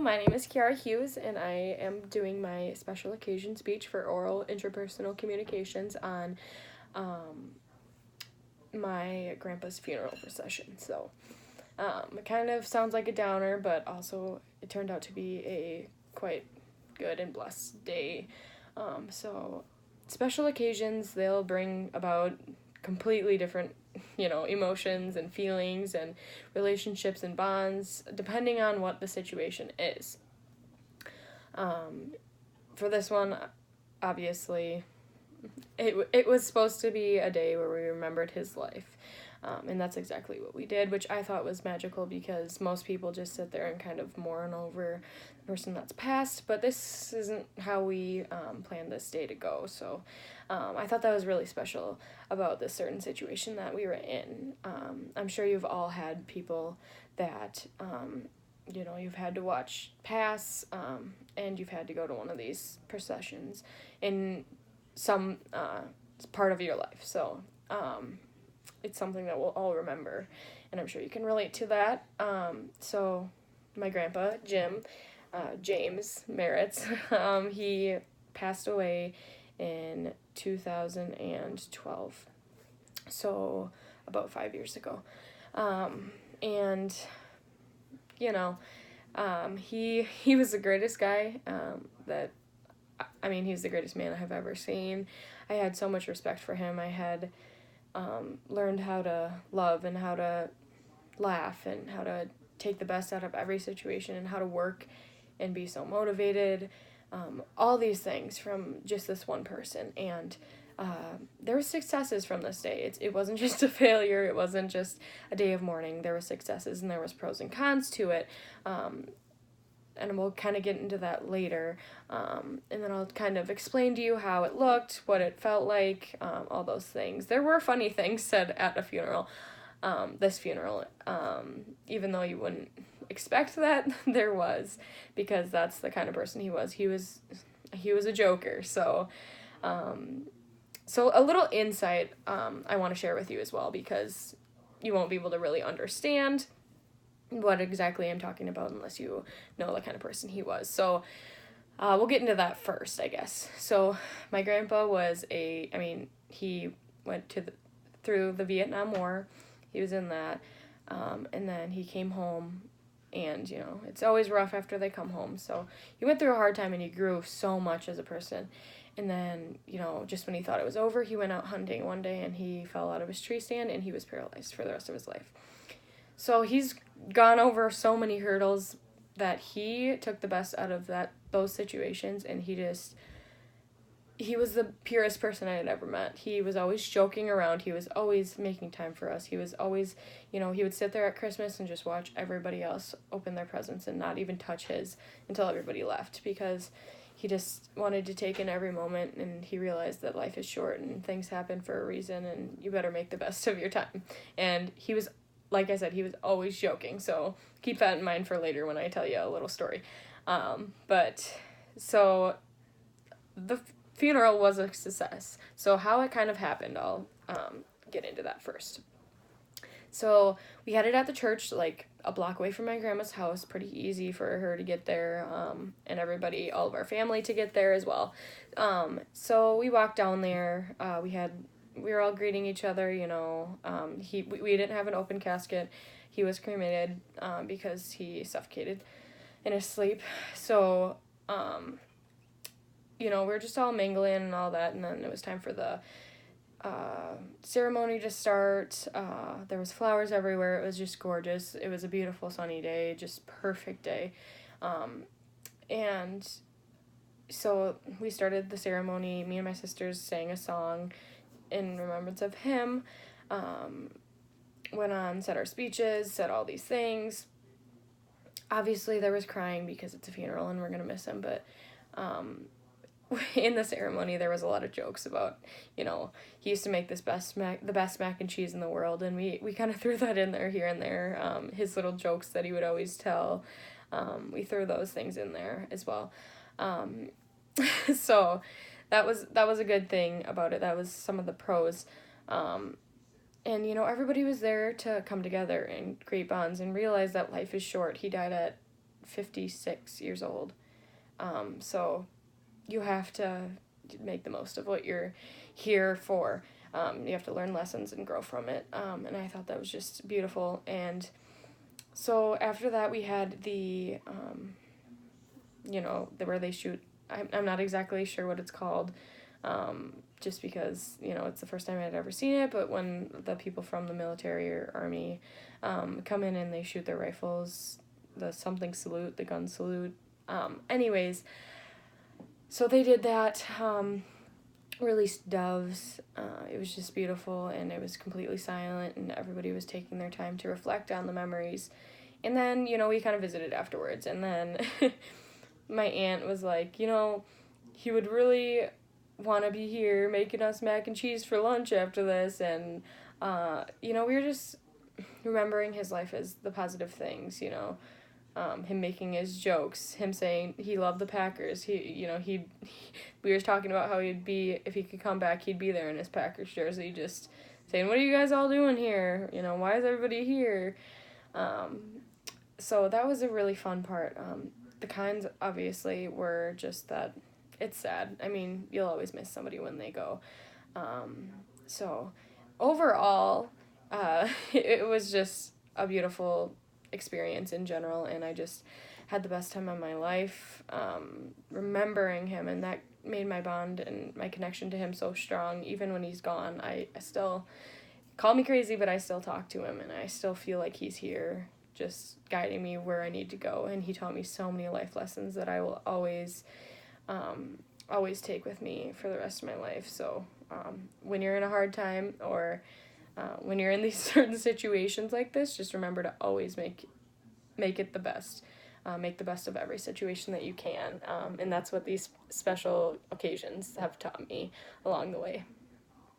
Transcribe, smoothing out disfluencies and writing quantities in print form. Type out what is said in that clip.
my name is Kiara Hughes, and I am doing my special occasion speech for oral interpersonal communications on my grandpa's funeral procession. So it kind of sounds like a downer, but also it turned out to be a quite good and blessed day. So special occasions, they'll bring about completely different emotions and feelings and relationships and bonds depending on what the situation is. For this one, obviously, it was supposed to be a day where we remembered his life. And that's exactly what we did, which I thought was magical because most people just sit there and kind of mourn over the person that's passed, but this isn't how we planned this day to go. So I thought that was really special about this certain situation that we were in. I'm sure you've all had people that, you've had to watch pass, and you've had to go to one of these processions in some part of your life. So it's something that we'll all remember, and I'm sure you can relate to that. So my grandpa, James Merritt, he passed away in 2012, so about 5 years ago. And he was the greatest guy he's the greatest man I have ever seen. I had so much respect for him. I had learned how to love and how to laugh and how to take the best out of every situation and how to work and be so motivated. All these things from just this one person. And there were successes from this day. It wasn't just a failure. It wasn't just a day of mourning. There were successes and there was pros and cons to it. And we'll kind of get into that later. And then I'll kind of explain to you how it looked, what it felt like, all those things. There were funny things said at a funeral, this funeral, even though you wouldn't expect that, there was, because that's the kind of person he was. He was a joker. So a little insight I want to share with you as well, because you won't be able to really understand what exactly I'm talking about unless you know the kind of person he was. So we'll get into that first, I guess. So my grandpa was he went through the Vietnam War. He was in that. And then he came home, and, it's always rough after they come home. So he went through a hard time, and he grew so much as a person. And then, just when he thought it was over, he went out hunting one day, and he fell out of his tree stand, and he was paralyzed for the rest of his life. So he's gone over so many hurdles that he took the best out of those situations, and he was the purest person I had ever met. He was always joking around. He was always making time for us. He was always, he would sit there at Christmas and just watch everybody else open their presents and not even touch his until everybody left, because he just wanted to take in every moment, and he realized that life is short and things happen for a reason, and you better make the best of your time. And he was, like I said, he was always joking, so keep that in mind for later when I tell you a little story. So the funeral was a success. So how it kind of happened, I'll get into that first. So we had it at the church, like a block away from my grandma's house, pretty easy for her to get there, and everybody, all of our family, to get there as well. So we walked down there. We were all greeting each other, we didn't have an open casket. He was cremated because he suffocated in his sleep. So, we were just all mingling and all that, and then it was time for the ceremony to start. There was flowers everywhere. It was just gorgeous. It was a beautiful sunny day, just perfect day. And so we started the ceremony. Me and my sisters sang a song in remembrance of him, went on, said our speeches, said all these things. Obviously there was crying because it's a funeral and we're going to miss him, but in the ceremony there was a lot of jokes about, he used to make the best mac and cheese in the world, and we kind of threw that in there here and there. His little jokes that he would always tell, we threw those things in there as well. So that was a good thing about it. That was some of the pros. And, everybody was there to come together and create bonds and realize that life is short. He died at 56 years old. So you have to make the most of what you're here for. You have to learn lessons and grow from it. And I thought that was just beautiful. And so after that, we had the, where they shoot. I'm not exactly sure what it's called, just because, it's the first time I'd ever seen it. But when the people from the military or army come in and they shoot their rifles, the something salute, the gun salute. Anyways, so they did that, released doves. It was just beautiful, and it was completely silent, and everybody was taking their time to reflect on the memories. And then, we kind of visited afterwards, and then my aunt was like, he would really want to be here making us mac and cheese for lunch after this, and, we were just remembering his life as the positive things, him making his jokes, him saying he loved the Packers. We were talking about how if he could come back, he'd be there in his Packers jersey, just saying, what are you guys all doing here? Why is everybody here? So that was a really fun part. The cons, obviously, were just that it's sad. I mean, you'll always miss somebody when they go. So overall, it was just a beautiful experience in general, and I just had the best time of my life, remembering him, and that made my bond and my connection to him so strong. Even when he's gone, I still, call me crazy, but I still talk to him, and I still feel like he's here just guiding me where I need to go. And he taught me so many life lessons that I will always take with me for the rest of my life. So when you're in a hard time, or when you're in these certain situations like this, just remember to always make it the best. Make the best of every situation that you can. And that's what these special occasions have taught me along the way.